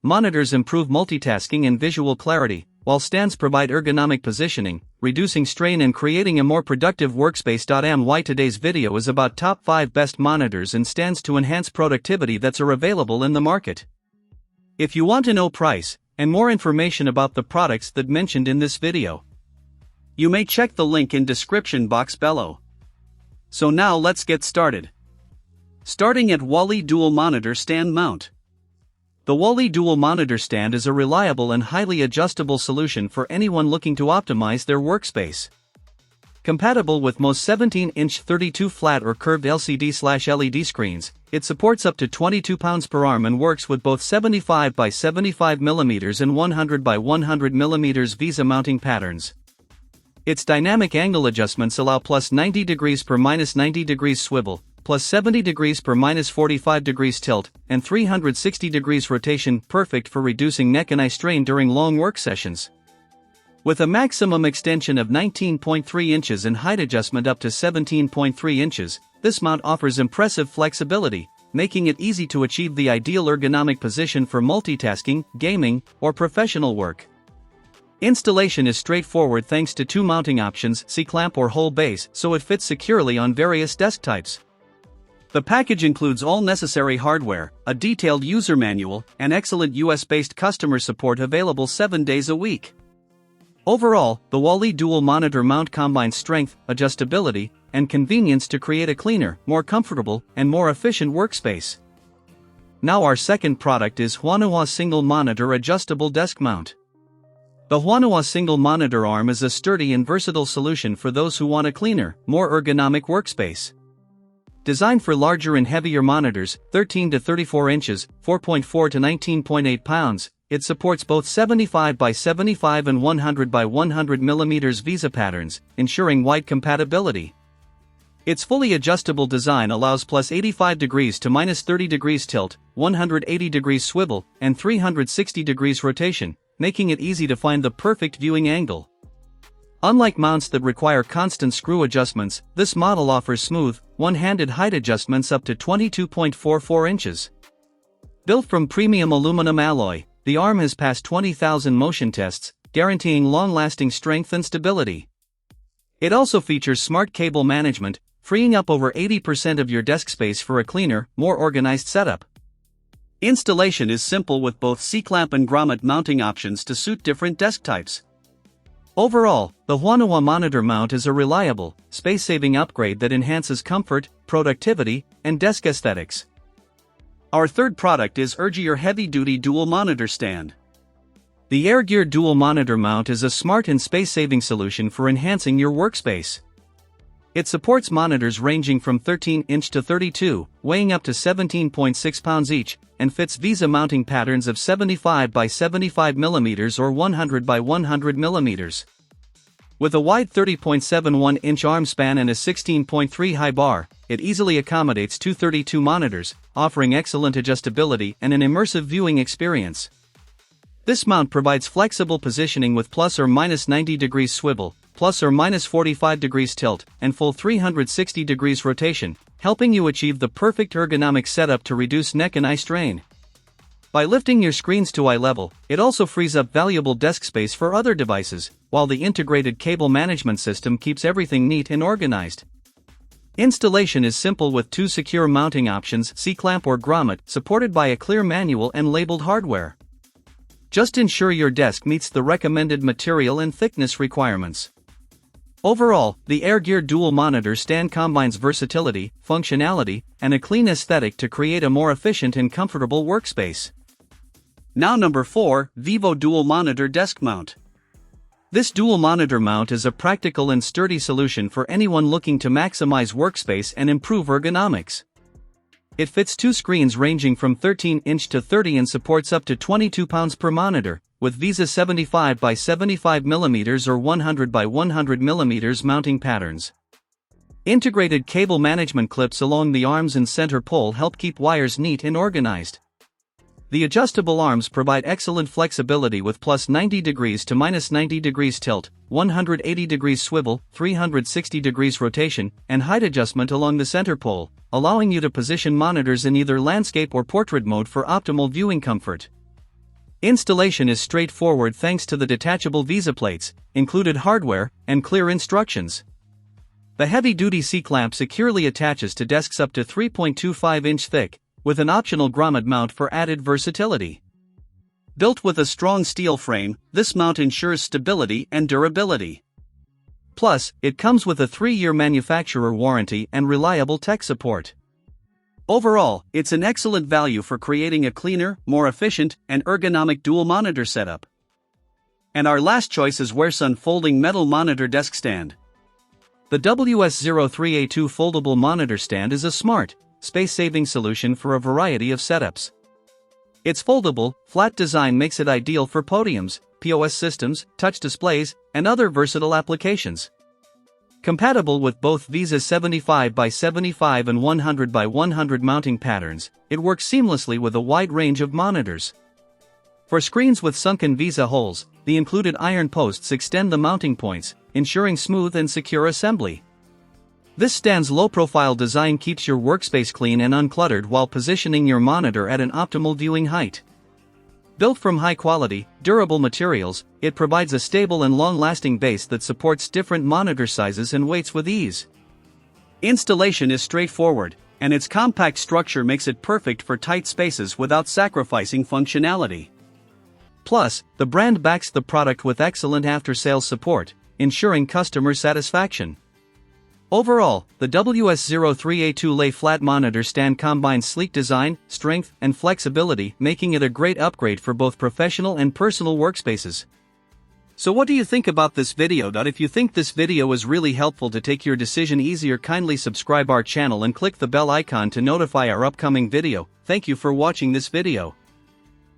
monitors improve multitasking and visual clarity, while stands provide ergonomic positioning, reducing strain and creating a more productive workspace. My today's video is about top 5 best monitors and stands to enhance productivity that are available in the market. If you want to know price and more information about the products that mentioned in this video, you may check the link in description box below. So now let's get started. Starting at Wally Dual Monitor Stand Mount. The Wally Dual Monitor Stand is a reliable and highly adjustable solution for anyone looking to optimize their workspace. Compatible with most 17-inch 32 flat or curved LCD/LED screens, it supports up to 22 pounds per arm and works with both 75 by 75 mm and 100 by 100 mm VESA mounting patterns. Its dynamic angle adjustments allow plus 90 degrees per minus 90 degrees swivel, plus 70 degrees per minus 45 degrees tilt, and 360 degrees rotation, perfect for reducing neck and eye strain during long work sessions. With a maximum extension of 19.3 inches and height adjustment up to 17.3 inches, this mount offers impressive flexibility, making it easy to achieve the ideal ergonomic position for multitasking, gaming, or professional work. Installation is straightforward thanks to 2 mounting options, C-clamp or whole base, so it fits securely on various desk types. The package includes all necessary hardware, a detailed user manual, and excellent US-based customer support available 7 days a week. Overall, the Wally Dual Monitor mount combines strength, adjustability, and convenience to create a cleaner, more comfortable, and more efficient workspace. Now our second product is Huanihua Single Monitor Adjustable Desk Mount. The Huanihua Single Monitor Arm is a sturdy and versatile solution for those who want a cleaner, more ergonomic workspace. Designed for larger and heavier monitors, 13 to 34 inches, 4.4 to 19.8 pounds, it supports both 75 by 75 and 100 by 100 mm VESA patterns, ensuring wide compatibility. Its fully adjustable design allows plus 85 degrees to minus 30 degrees tilt, 180 degrees swivel, and 360 degrees rotation, making it easy to find the perfect viewing angle. Unlike mounts that require constant screw adjustments, this model offers smooth, one-handed height adjustments up to 22.44 inches. Built from premium aluminum alloy, the arm has passed 20,000 motion tests, guaranteeing long-lasting strength and stability. It also features smart cable management, freeing up over 80% of your desk space for a cleaner, more organized setup. Installation is simple with both C-clamp and grommet mounting options to suit different desk types. Overall, the Huanihua Monitor Mount is a reliable, space-saving upgrade that enhances comfort, productivity, and desk aesthetics. Our third product is Airgear Heavy-Duty Dual Monitor Stand. The Airgear Dual Monitor Mount is a smart and space-saving solution for enhancing your workspace. It supports monitors ranging from 13-inch to 32, weighing up to 17.6 pounds each, and fits VESA mounting patterns of 75 by 75 mm or 100 by 100 mm. With a wide 30.71-inch arm span and a 16.3 high bar, it easily accommodates 232 monitors, offering excellent adjustability and an immersive viewing experience. This mount provides flexible positioning with plus or minus 90 degrees swivel, plus or minus 45 degrees tilt, and full 360 degrees rotation, helping you achieve the perfect ergonomic setup to reduce neck and eye strain. By lifting your screens to eye level, it also frees up valuable desk space for other devices, while the integrated cable management system keeps everything neat and organized. Installation is simple with 2 secure mounting options, C-clamp or grommet, supported by a clear manual and labeled hardware. Just ensure your desk meets the recommended material and thickness requirements. Overall, the Airgear Dual Monitor Stand combines versatility, functionality, and a clean aesthetic to create a more efficient and comfortable workspace. Now number 4, Vivo Dual Monitor Desk Mount. This dual monitor mount is a practical and sturdy solution for anyone looking to maximize workspace and improve ergonomics. It fits 2 screens ranging from 13-inch to 30 and supports up to 22 pounds per monitor, with VESA 75 by 75 mm or 100 by 100 mm mounting patterns. Integrated cable management clips along the arms and center pole help keep wires neat and organized. The adjustable arms provide excellent flexibility with plus 90 degrees to minus 90 degrees tilt, 180 degrees swivel, 360 degrees rotation, and height adjustment along the center pole, allowing you to position monitors in either landscape or portrait mode for optimal viewing comfort. Installation is straightforward thanks to the detachable VISA plates, included hardware, and clear instructions. The heavy-duty C-clamp securely attaches to desks up to 3.25-inch thick, with an optional grommet mount for added versatility. Built with a strong steel frame, this mount ensures stability and durability. Plus, it comes with a 3-year manufacturer warranty and reliable tech support. Overall, it's an excellent value for creating a cleaner, more efficient, and ergonomic dual monitor setup. And our last choice is Wearsun Folding Metal Monitor Desk Stand. The WS03A2 foldable monitor stand is a smart, space-saving solution for a variety of setups. Its foldable, flat design makes it ideal for podiums, POS systems, touch displays, and other versatile applications. Compatible with both VISA 75x75 and 100x100 mounting patterns, it works seamlessly with a wide range of monitors. For screens with sunken VISA holes, the included iron posts extend the mounting points, ensuring smooth and secure assembly. This stand's low-profile design keeps your workspace clean and uncluttered while positioning your monitor at an optimal viewing height. Built from high-quality, durable materials, it provides a stable and long-lasting base that supports different monitor sizes and weights with ease. Installation is straightforward, and its compact structure makes it perfect for tight spaces without sacrificing functionality. Plus, the brand backs the product with excellent after-sales support, ensuring customer satisfaction. Overall, the WS03A2 lay flat monitor stand combines sleek design, strength, and flexibility, making it a great upgrade for both professional and personal workspaces. So what do you think about this video? If you think this video was really helpful to take your decision easier, kindly subscribe our channel and click the bell icon to notify our upcoming video. Thank you for watching this video.